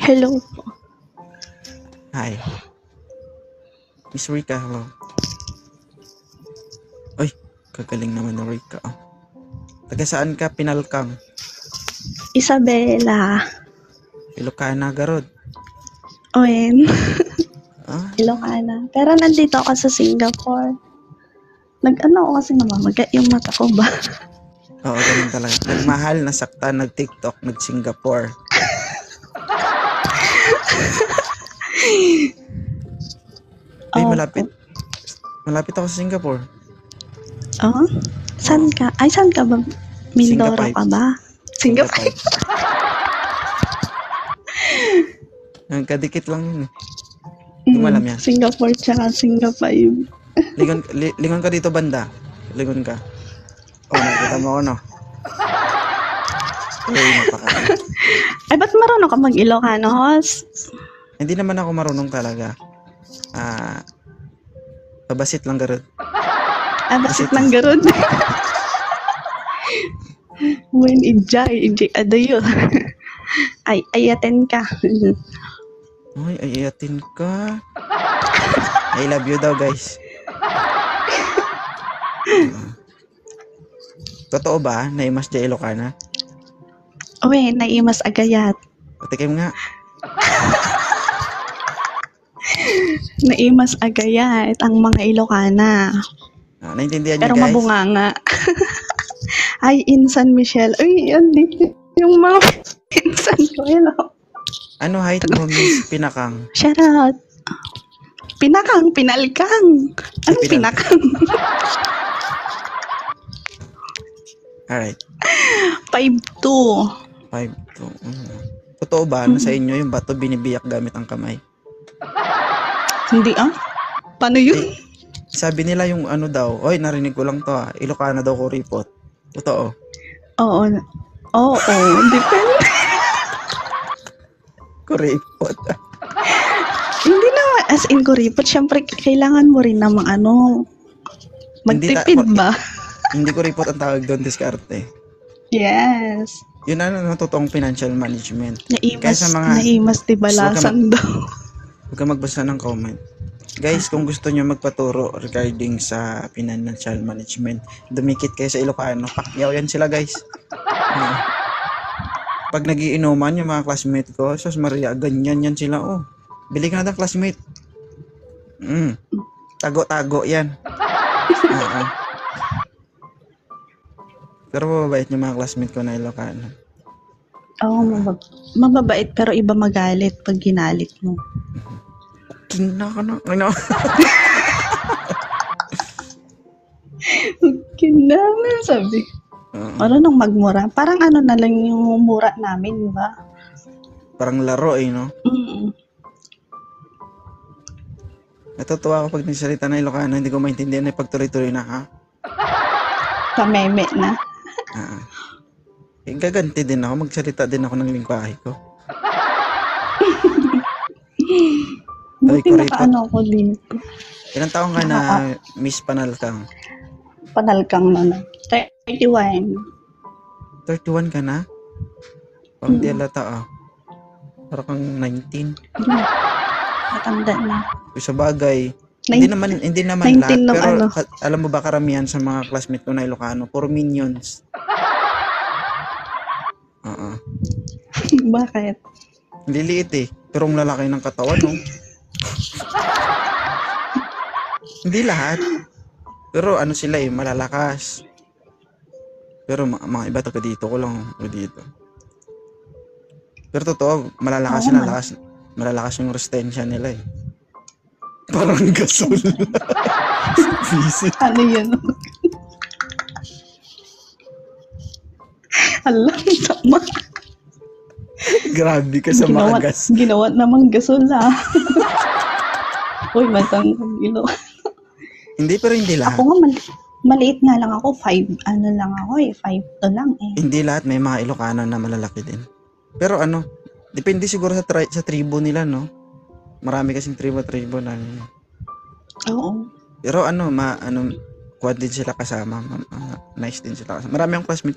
Hello po. Hi. Miss Rika, hello. Uy, kagaling naman ng Rika. Oh. Taga saan ka, Pinalkang? Isabela. Ilocana, Garod. Owen. Ah, Ilocana. Pero nandito ako sa Singapore. Nag-ano ako kasi namamaga yung mata ko ba? oo, ganun talaga. Nagmahal, nasakta, nag-TikTok, nag-Singapore. Ay, Oh, malapit. Malapit ako sa Singapore. Oh? Saan ka? Ay, saan ka ba? Mindoro Singapore. ka ba? Singapore. Ang kadikit lang yun. Hindi mo alam yan. Singapore tsaka Singapore. Lingon ka dito, banda. Lingon ka. Oh, nakita mo ako, no? Uy, napaka. Ay, ba't marunong ka mag-Ilocano, host? Hindi naman ako marunong talaga. Pabasit lang, Garod. Ah, basit ng garod. When ijay adayo. Ay, ayaten ka. Ay, ayatin ka. I love you daw, guys. Totoo ba na imas di Ilocana? Uwe, naimas agayat. Patikim nga. Naimas agayat ang mga Ilocana. Naintindihan Pero niyo, guys? mabunganga. Ay, Insan Michelle. Uy, andito yung mga Insan ko. Hello. Ano height mo, Miss Pinakang? Shout out. Pinakang, pinalkang. Anong pinakang? Alright. 5'2". 5'2". Totoo ba na sa inyo yung bato binibiyak gamit ang kamay? Hindi ah. Paano yun? Sabi nila yung ano daw, oy, narinig ko lang to Ilocana daw ko ripot. Totoo. Oo. Oo, depende. Kuripot. Hindi naman as in kuripot. Siyempre, kailangan mo rin namang magtipid ba? Hindi kuripot ang tawag doon, diskarte. Yes. Yun totoong financial management. Naimas tibalasan daw. Huwag ka magbasa ng comment. Guys, kung gusto nyo magpaturo regarding sa financial management, dumikit kayo sa Ilocano. Pakyaw yan sila, guys. Pag nagiinuman yung mga classmate ko, sus Maria, ganyan yan sila. Oh, bili ka na ng classmate. Tago-tago yan. Pero mababait yung mga classmate ko na Ilocano. Oo, mababait pero iba magalit pag ginalit mo. Kina ka na. Ano? Kinaman, sabi. Ano nang magmura? Parang ano na lang yung mura namin, di ba? Parang laro no? Natutuwa ako pag nagsalita na Ilocano, hindi ko maintindihan na pagtuloy-tuloy na ha. Kameme na. Gaganti din ako, magsalita din ako ng lingwahe ko. Buti nakaano ako dito. Ilang taong ka na, Miss Panalkang? Panalkang na. 31. 31 ka na? Parang di alata Parang kang 19. Matanda na. Sa bagay, hindi naman lahat. Pero alam mo ba karamihan sa mga classmate ko na Ilocano, puro minions. Bakit? Liliit pero ang lalaki ng katawan, no? Hindi lahat. Pero sila malalakas. Pero mga iba taga dito ko lang dito. Pero totoo, malalakas sila, malalakas yung resistensya nila Parang gasol. Visit. Ano yun? Alam, tama. Grabe ka sa maagas. Ginawa namang gasol Uy, matang ginawa. Hindi, pero hindi lahat. Ako nga, maliit nga lang ako. 5 lang ako 5'2" lang Hindi lahat, may mga Ilocano na malalaki din. Pero depende siguro sa tribo nila, no? Marami kasing tribo na. Oo. Pero quad din sila kasama. Nice din sila kasama. Marami akong classmate